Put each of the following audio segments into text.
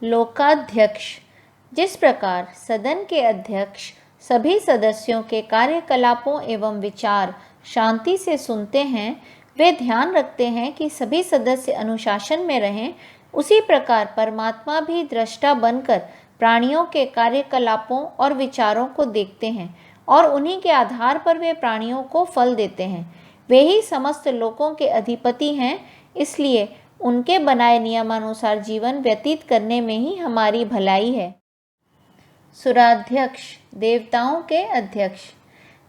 लोकाध्यक्ष। जिस प्रकार सदन के अध्यक्ष सभी सदस्यों के कार्यकलापों एवं विचार शांति से सुनते हैं, वे ध्यान रखते हैं कि सभी सदस्य अनुशासन में रहें, उसी प्रकार परमात्मा भी दृष्टा बनकर प्राणियों के कार्यकलापों और विचारों को देखते हैं और उन्हीं के आधार पर वे प्राणियों को फल देते हैं। वे ही समस्त लोकों के अधिपति हैं, इसलिए उनके बनाए नियमानुसार जीवन व्यतीत करने में ही हमारी भलाई है। सुराध्यक्ष, देवताओं के अध्यक्ष।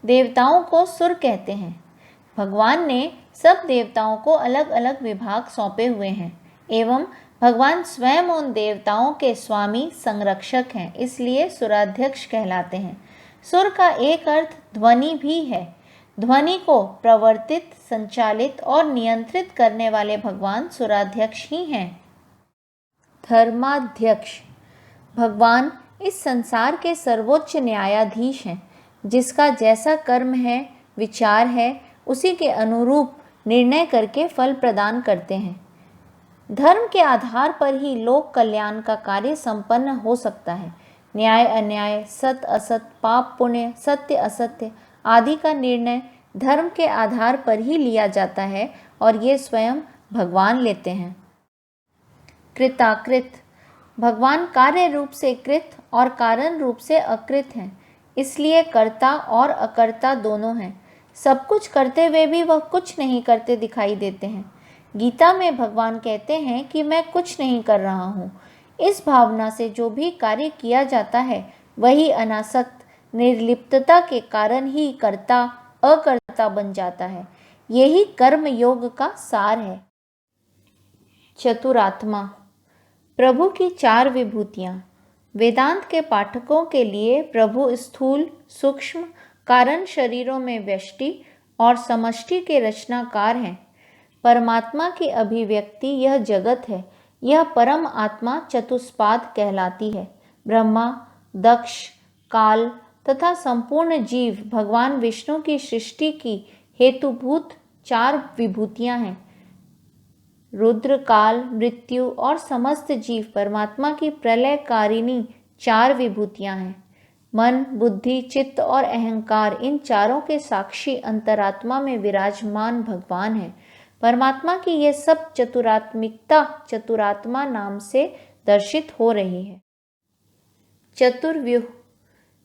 देवताओं को सुर कहते हैं। भगवान ने सब देवताओं को अलग अलग विभाग सौंपे हुए हैं एवं भगवान स्वयं उन देवताओं के स्वामी संरक्षक हैं, इसलिए सुराध्यक्ष कहलाते हैं। सुर का एक अर्थ ध्वनि भी है। ध्वनि को प्रवर्तित, संचालित और नियंत्रित करने वाले भगवान सुराध्यक्ष ही हैं। धर्माध्यक्ष। भगवान इस संसार के सर्वोच्च न्यायाधीश हैं, जिसका जैसा कर्म है, विचार है, उसी के अनुरूप निर्णय करके फल प्रदान करते हैं। धर्म के आधार पर ही लोक कल्याण का कार्य संपन्न हो सकता है। न्याय अन्याय, सत असत, पाप पुण्य, सत्य असत्य आदि का निर्णय धर्म के आधार पर ही लिया जाता है और ये स्वयं भगवान लेते हैं। कृताकृत। भगवान कार्य रूप से कृत और कारण रूप से अकृत हैं, इसलिए कर्ता और अकर्ता दोनों हैं। सब कुछ करते हुए भी वह कुछ नहीं करते दिखाई देते हैं। गीता में भगवान कहते हैं कि मैं कुछ नहीं कर रहा हूँ। इस भावना से जो भी कार्य किया जाता है वही अनासक्त निर्लिप्तता के कारण ही कर्ता अकर्ता बन जाता है। यही कर्म योग का सार है। चतुरात्मा। प्रभु की चार विभूतियाँ। वेदांत के पाठकों के लिए प्रभु स्थूल, सूक्ष्म, कारण शरीरों में व्यष्टि और समष्टि के रचनाकार हैं। परमात्मा की अभिव्यक्ति यह जगत है। यह परम आत्मा चतुष्पाद कहलाती है। ब्रह्मा, दक्ष, काल तथा संपूर्ण जीव भगवान विष्णु की सृष्टि की हेतुभूत चार विभूतियां हैं। रुद्र, काल, मृत्यु और समस्त जीव परमात्मा की प्रलयकारिणी चार विभूतियां हैं। मन, बुद्धि, चित्त और अहंकार, इन चारों के साक्षी अंतरात्मा में विराजमान भगवान है। परमात्मा की यह सब चतुरात्मिकता चतुरात्मा नाम से दर्शित हो रही है। चतुर्व्यूह।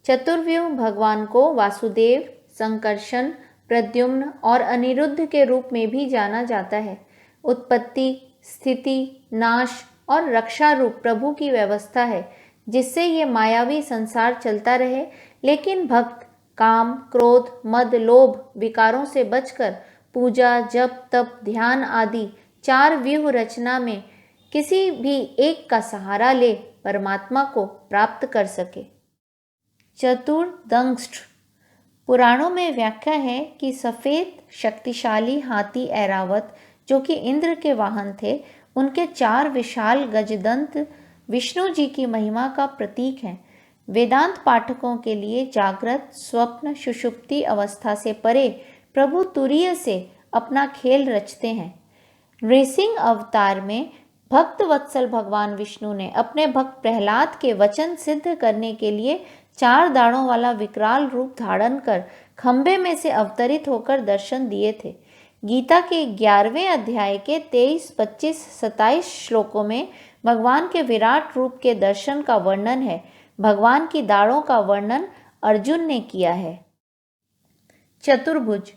चतुर्व्यूह भगवान को वासुदेव, संकर्षण, प्रद्युम्न और अनिरुद्ध के रूप में भी जाना जाता है। उत्पत्ति, स्थिति, नाश और रक्षा रूप प्रभु की व्यवस्था है, जिससे ये मायावी संसार चलता रहे, लेकिन भक्त काम, क्रोध, मद, लोभ विकारों से बचकर पूजा, जप, तप, ध्यान आदि चार व्यूह रचना में किसी भी एक का सहारा ले परमात्मा को प्राप्त कर सके। चतुर्दंष्ट्र। पुराणों में व्याख्या है कि सफ़ेद शक्तिशाली हाथी ऐरावत, जो कि इंद्र के वाहन थे, उनके चार विशाल गजदंत विष्णु जी की महिमा का प्रतीक हैं। वेदांत पाठकों के लिए जागृत, स्वप्न, सुषुप्ति अवस्था से परे प्रभु तुरीय से अपना खेल रचते हैं। नृसिंह अवतार में भक्त वत्सल भगवान विष्णु ने अपने भक्त प्रहलाद के वचन सिद्ध करने के लिए चार दाढ़ों वाला विकराल रूप धारण कर खंबे में से अवतरित होकर दर्शन दिए थे। गीता के 11वें अध्याय के 23, 25, 27 श्लोकों में भगवान के विराट रूप के दर्शन का वर्णन है। भगवान की दाढ़ों का वर्णन अर्जुन ने किया है। चतुर्भुज।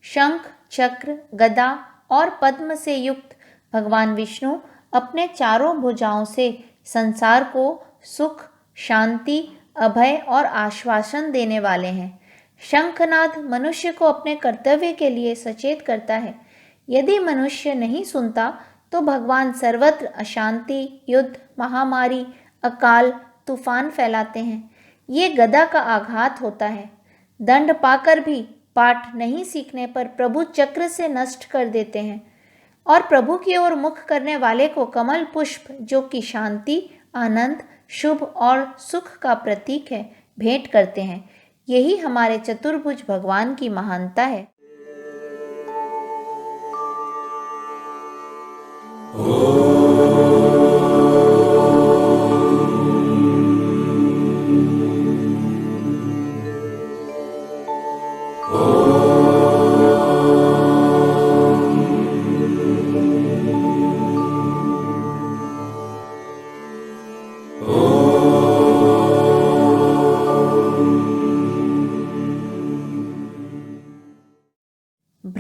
शंख, चक्र, गदा और पद्म से युक्त भगवान विष्णु अपने चारों भुजाओं से संसार को सुख, शांति, अभय और आश्वासन देने वाले हैं। शंखनाद मनुष्य को अपने कर्तव्य के लिए सचेत करता है। यदि मनुष्य नहीं सुनता तो भगवान सर्वत्र अशांति, युद्ध, महामारी, अकाल, तूफान फैलाते हैं। ये गदा का आघात होता है। दंड पाकर भी पाठ नहीं सीखने पर प्रभु चक्र से नष्ट कर देते हैं और प्रभु की ओर मुख करने वाले को कमल पुष्प, जो कि शांति, आनंद, शुभ और सुख का प्रतीक है, भेंट करते हैं। यही हमारे चतुर्भुज भगवान की महानता है। Oh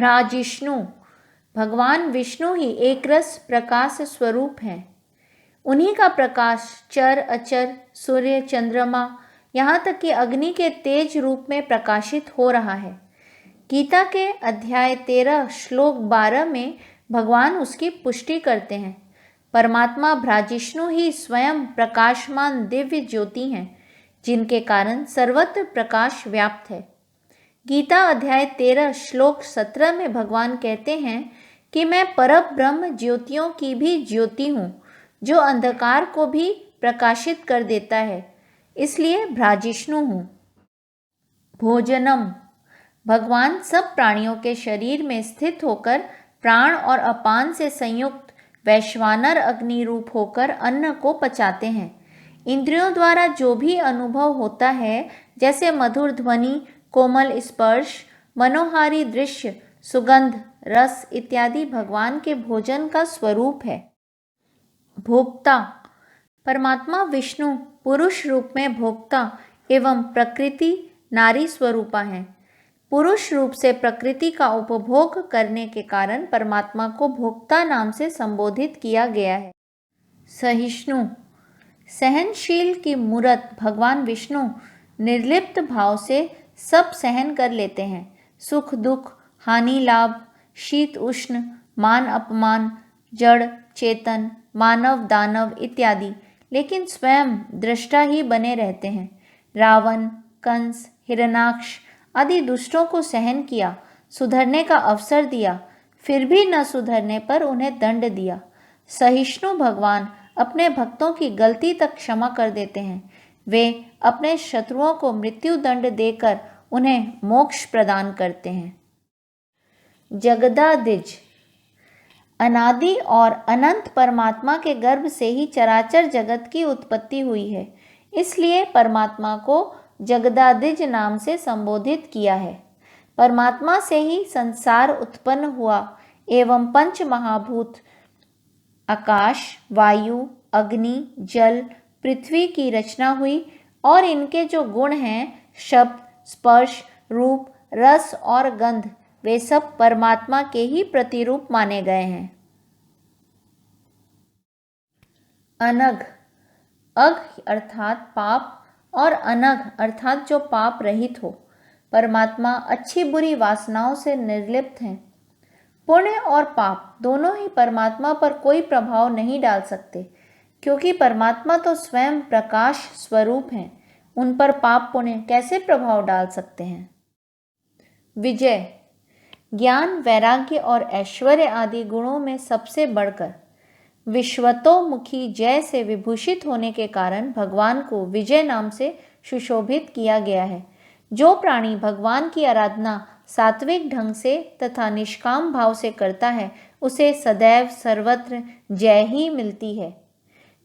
भ्राजिष्णु भगवान विष्णु ही एक रस प्रकाश स्वरूप हैं। उन्हीं का प्रकाश चर अचर सूर्य चंद्रमा यहाँ तक कि अग्नि के तेज रूप में प्रकाशित हो रहा है। गीता के अध्याय 13 श्लोक 12 में भगवान उसकी पुष्टि करते हैं। परमात्मा भ्राजिष्णु ही स्वयं प्रकाशमान दिव्य ज्योति हैं, जिनके कारण सर्वत्र प्रकाश व्याप्त है। गीता अध्याय 13 श्लोक 17 में भगवान कहते हैं कि मैं परब्रह्म ज्योतियों की भी ज्योति हूँ, जो अंधकार को भी प्रकाशित कर देता है, इसलिए भ्राजिष्णु हूँ। भोजनम भगवान सब प्राणियों के शरीर में स्थित होकर प्राण और अपान से संयुक्त वैश्वानर अग्नि रूप होकर अन्न को पचाते हैं। इंद्रियों द्वारा जो भी अनुभव होता है, जैसे मधुर ध्वनि, कोमल स्पर्श, मनोहारी दृश्य, सुगंध, रस इत्यादि भगवान के भोजन का स्वरूप है। भोक्ता परमात्मा विष्णु पुरुष रूप में भोक्ता एवं प्रकृति नारी स्वरूपा है। पुरुष रूप से प्रकृति का उपभोग करने के कारण परमात्मा को भोक्ता नाम से संबोधित किया गया है। सहिष्णु सहनशील की मूरत भगवान विष्णु निर्लिप्त भाव से सब सहन कर लेते हैं। सुख दुख, हानि लाभ, शीत उष्ण, मान अपमान, जड़ चेतन, मानव दानव इत्यादि, लेकिन स्वयं दृष्टा ही बने रहते हैं। रावण, कंस, हिरणाक्ष आदि दुष्टों को सहन किया, सुधरने का अवसर दिया, फिर भी न सुधरने पर उन्हें दंड दिया। सहिष्णु भगवान अपने भक्तों की गलती तक क्षमा कर देते हैं। वे अपने शत्रुओं को मृत्यु दंड देकर उन्हें मोक्ष प्रदान करते हैं। जगदादिज अनादि और अनंत परमात्मा के गर्भ से ही चराचर जगत की उत्पत्ति हुई है, इसलिए परमात्मा को जगदादिज नाम से संबोधित किया है। परमात्मा से ही संसार उत्पन्न हुआ एवं पंच महाभूत आकाश, वायु, अग्नि, जल, पृथ्वी की रचना हुई और इनके जो गुण हैं शब्द, स्पर्श, रूप, रस और गंध, वे सब परमात्मा के ही प्रतिरूप माने गए हैं। अनघ अघ अर्थात पाप और अनघ अर्थात जो पाप रहित हो। परमात्मा अच्छी बुरी वासनाओं से निर्लिप्त हैं। पुण्य और पाप दोनों ही परमात्मा पर कोई प्रभाव नहीं डाल सकते, क्योंकि परमात्मा तो स्वयं प्रकाश स्वरूप हैं। उन पर पाप पुण्य कैसे प्रभाव डाल सकते हैं। विजय ज्ञान, वैराग्य और ऐश्वर्य आदि गुणों में सबसे बढ़कर विश्वतोमुखी जय से विभूषित होने के कारण भगवान को विजय नाम से सुशोभित किया गया है। जो प्राणी भगवान की आराधना सात्विक ढंग से तथा निष्काम भाव से करता है, उसे सदैव सर्वत्र जय ही मिलती है।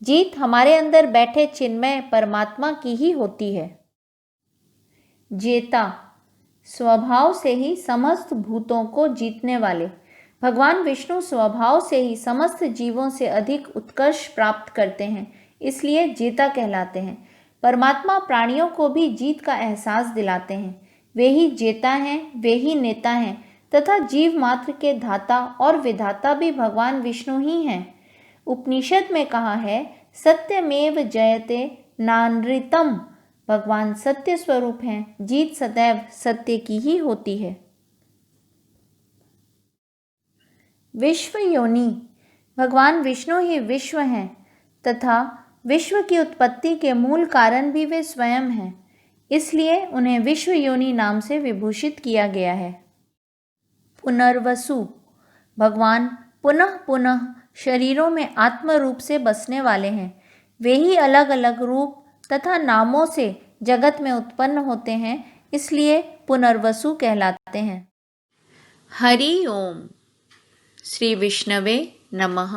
जीत हमारे अंदर बैठे चिन्मय परमात्मा की ही होती है। जेता स्वभाव से ही समस्त भूतों को जीतने वाले भगवान विष्णु स्वभाव से ही समस्त जीवों से अधिक उत्कर्ष प्राप्त करते हैं, इसलिए जेता कहलाते हैं। परमात्मा प्राणियों को भी जीत का एहसास दिलाते हैं। वे ही जेता हैं, वे ही नेता हैं तथा जीव मात्र के धाता और विधाता भी भगवान विष्णु ही हैं। उपनिषद में कहा है, सत्यमेव जयते नानृतम। भगवान सत्य स्वरूप हैं, जीत सदैव सत्य की ही होती है। विश्व योनि भगवान विष्णु ही विश्व हैं तथा विश्व की उत्पत्ति के मूल कारण भी वे स्वयं हैं, इसलिए उन्हें विश्व योनि नाम से विभूषित किया गया है। पुनर्वसु भगवान पुनः पुनः शरीरों में आत्म रूप से बसने वाले हैं। वे ही अलग अलग रूप तथा नामों से जगत में उत्पन्न होते हैं, इसलिए पुनर्वसु कहलाते हैं। हरि ओम। श्री विष्णवे नमः।